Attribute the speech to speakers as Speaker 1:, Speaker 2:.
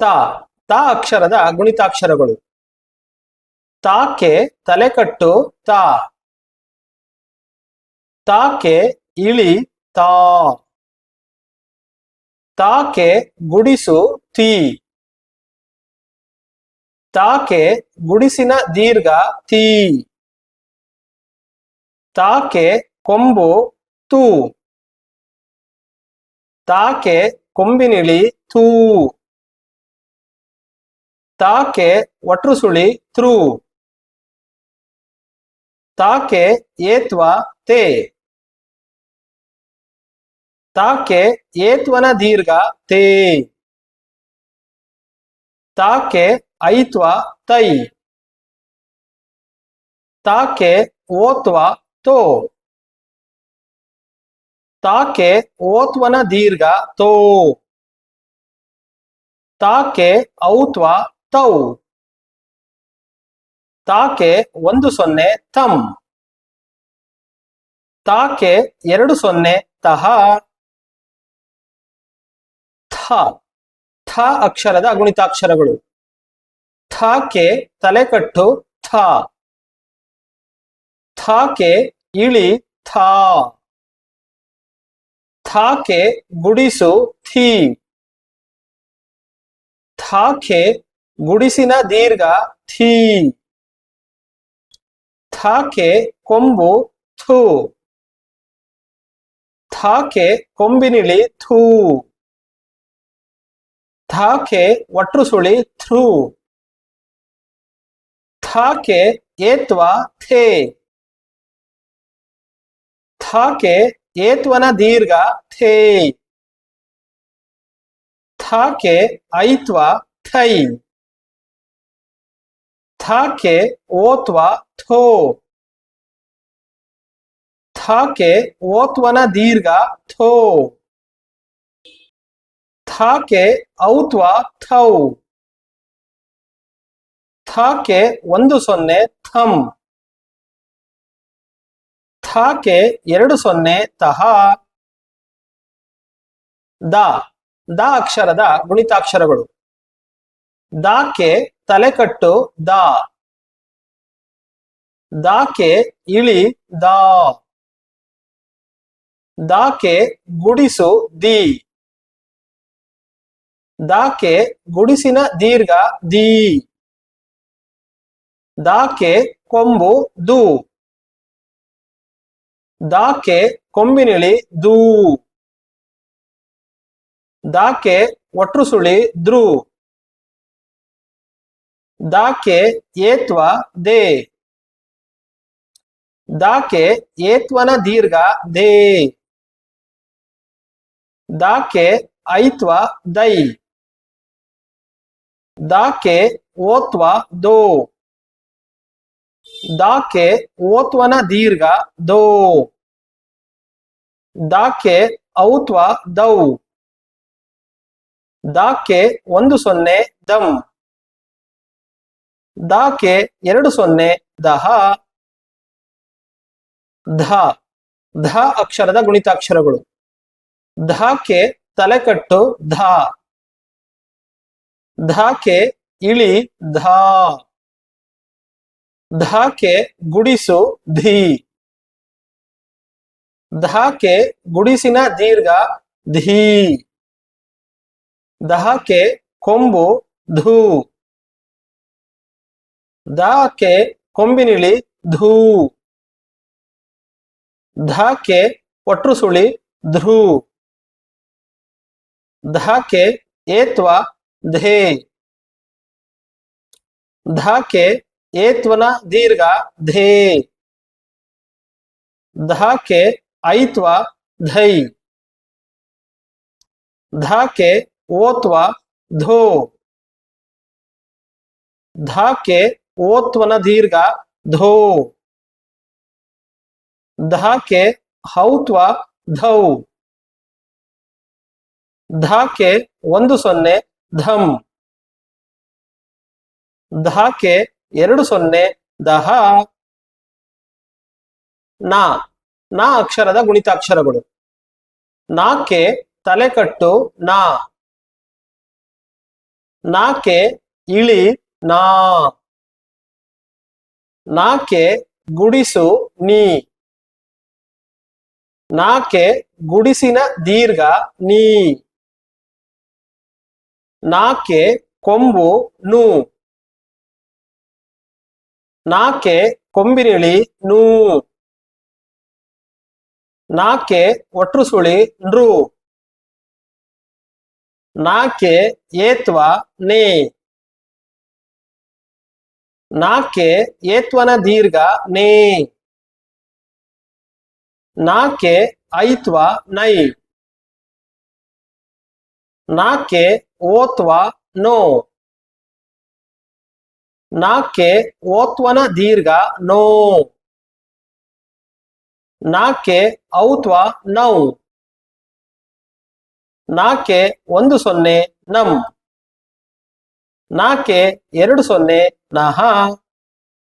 Speaker 1: ತ ತ ಅಕ್ಷರದ ಗುಣಿತಾಕ್ಷರಗಳು. ತಾಕೆ ತಲೆಕಟ್ಟು ತಾ, ತಾಕೆ ಇಳಿ ತಾ, ತಾಕೆ ಗುಡಿಸು ತಿ, ತಾಕೆ ಗುಡಿಸಿನ ದೀರ್ಘ ತಿ, ತಾಕೆ ಕೊಂಬು ತು, ತಾಕೆ ಕೊಂಬಿನಿಳಿ ಥೂ, ತಾಕೆ ಒಟ್ರುಸುಳಿ ತ್ರೂ, ತಾಕೆ ಏತ್ವ ತೇ, ತಾಕೆ ಏತ್ವನ ದೀರ್ಘ ತೇ, ತಾಕೆ ಐತ್ವ ತೈ, ತಾಕೆ ಓತ್ವ ತೋ, ತಾಕೆ ಓತ್ವನ ದೀರ್ಘ ತೋ, ತಾಕೆ ಔತ್ವ ತೌ, ತಾಕೆ 10 ತಂ, ತಾಕೆ 20 ತಹ. ಥ ಥ ಅಕ್ಷರದ ಗುಣಿತಾಕ್ಷರಗಳು. ಥಾಕೆ ತಲೆಕಟ್ಟು ಥ, ಥಾಕೆ ಇಳಿ ಥಾ, ಥಾಕೆ ಗುಡಿಸು ಥಿ, ಥಾಕೆ ಗುಡಿಸಿನ ದೀರ್ಘ ಥೀ, ಥಾಕೆ ಕೊಂಬು ಥೂ, ಥಾಕೆ ಕೊಂಬಿನಿಳಿ ಥೂ, ಥಾಕೆ ಒಟ್ರುಸುಳಿ ಥ್ರೂ, ಥಾಕೆ ಏತ್ವ ಥೇ, ಥಾಕೆ ಏತ್ವನ ದೀರ್ಘ ಥೇ, ಥಾಕೆ ಐತ್ವ ಥೈ, ಥಾಕೆ ಓತ್ವ ಥೋ, ಥಾಕೆ ಓತ್ವನ ದೀರ್ಘ ಥೋ, ಥಾಕೆ ಔತ್ವ ಥೌ, ಥಾಕೆ 10 ಥಂ, ಥಾಕೆ 20 ತಹ. ದ ದ ಅಕ್ಷರದ ಗುಣಿತಾಕ್ಷರಗಳು. ದಾಕೆ ತಲೆಕಟ್ಟು ದಾ, ದಾಕೆ ಇಳಿ ದಾ, ದಾಕೆ ಗುಡಿಸು ದಿ, ದಾಕೆ ಗುಡಿಸಿನ ದೀರ್ಘ ದಿ, ದಾಕೆ ಕೊಂಬು ದು, ದಾಕೆ ಕೊಂಬಿನಿಳಿ ದೂ, ದಾಕೆ ಒಟ್ರುಸುಳಿ ದ್ರೂ, ದಾಕೆ ಏತ್ವ ದೇ, ದಾಕೆ ಏತ್ವನ ದೀರ್ಘ ದೇ, ದಾಕೆ ಐತ್ವ ದೈ, ದಾಕೆ ಓತ್ವ ದೋ, ದಾಕೆ ಓತ್ವನ ದೀರ್ಘ ದೋ, ದಾಕೆ ಔತ್ವ ದೌ, ದಾಕೆ 10 ದಂ, ದಾಕೆ 20 ದಹ. ಧ ಧ ಅಕ್ಷರದ ಗುಣಿತಾಕ್ಷರಗಳು. ಧಾಕೆ ತಲೆಕಟ್ಟು ಧಾ, ಧಾಕೆ ಇಳಿ ಧಾ, ಧಾಕೆ ಗುಡಿಸು ಧೀ, ಧಾಕೆ ಗುಡಿಸಿನ ದೀರ್ಘ ಧೀ, ಧಾಕೆ ಕೊಂಬು ಧೂ, ಧಾಕೆ ಕೊಂಬಿನಿಳಿ ಧೂ, ಧಾಕೆ ಒಟ್ರುಸುಳಿ ಧ್ರೂ, ಧಾಕೆ ಏತ್ವ ಧೇ, ಧಾಕೆ ಏತ್ವನ ದೀರ್ಘ ಧೇ, ಧಾಕೆ ಐತ್ವ ಧೈ, ಧಾಕೆ ಓತ್ವ ಧೋ, ಧಾಕೆ ಓತ್ವನ ದೀರ್ಘ ಧೋ, ಧಾಕೆ ಹೌತ್ವ ಧೌ, ಧಾಕೆ 10 ಧಂ, ಧಾಕೆ 20 ದಹ. ನಾ ನಾ ಅಕ್ಷರದ ಗುಣಿತಾಕ್ಷರಗಳು. ನಾಕೆ ತಲೆಕಟ್ಟು ನಾ, ನಾಕೆ ಇಳಿ ನಾ ನಾಕೆ ಗುಡಿಸು ನೀ ನಾಕೆ ಗುಡಿಸಿನ ದೀರ್ಘ ನೀ ನಾಕೆ ಕೊಂಬು ನು ನಾಕೆ ಕೊಂಬಿನಿಳಿ ನೂ ನಾಕೆ ಒಟ್ರು ಸುಳಿ ನೃ ನಾಕೆ ಏತ್ವ ನೇ ನಾಕೆ ಏತ್ವನ ದೀರ್ಘ ನೇ ನಾಕೆ ಐತ್ವ ನೈ ನಾಕೆ ಓತ್ವ ನೋ ನಾಕೆ ಓತ್ವನ ದೀರ್ಘ ನೋ ನಾಕೆ ಔತ್ವ ನೌ ನಾಕೆ 10 ನಂ ನಾಕೆ 20 ನಹ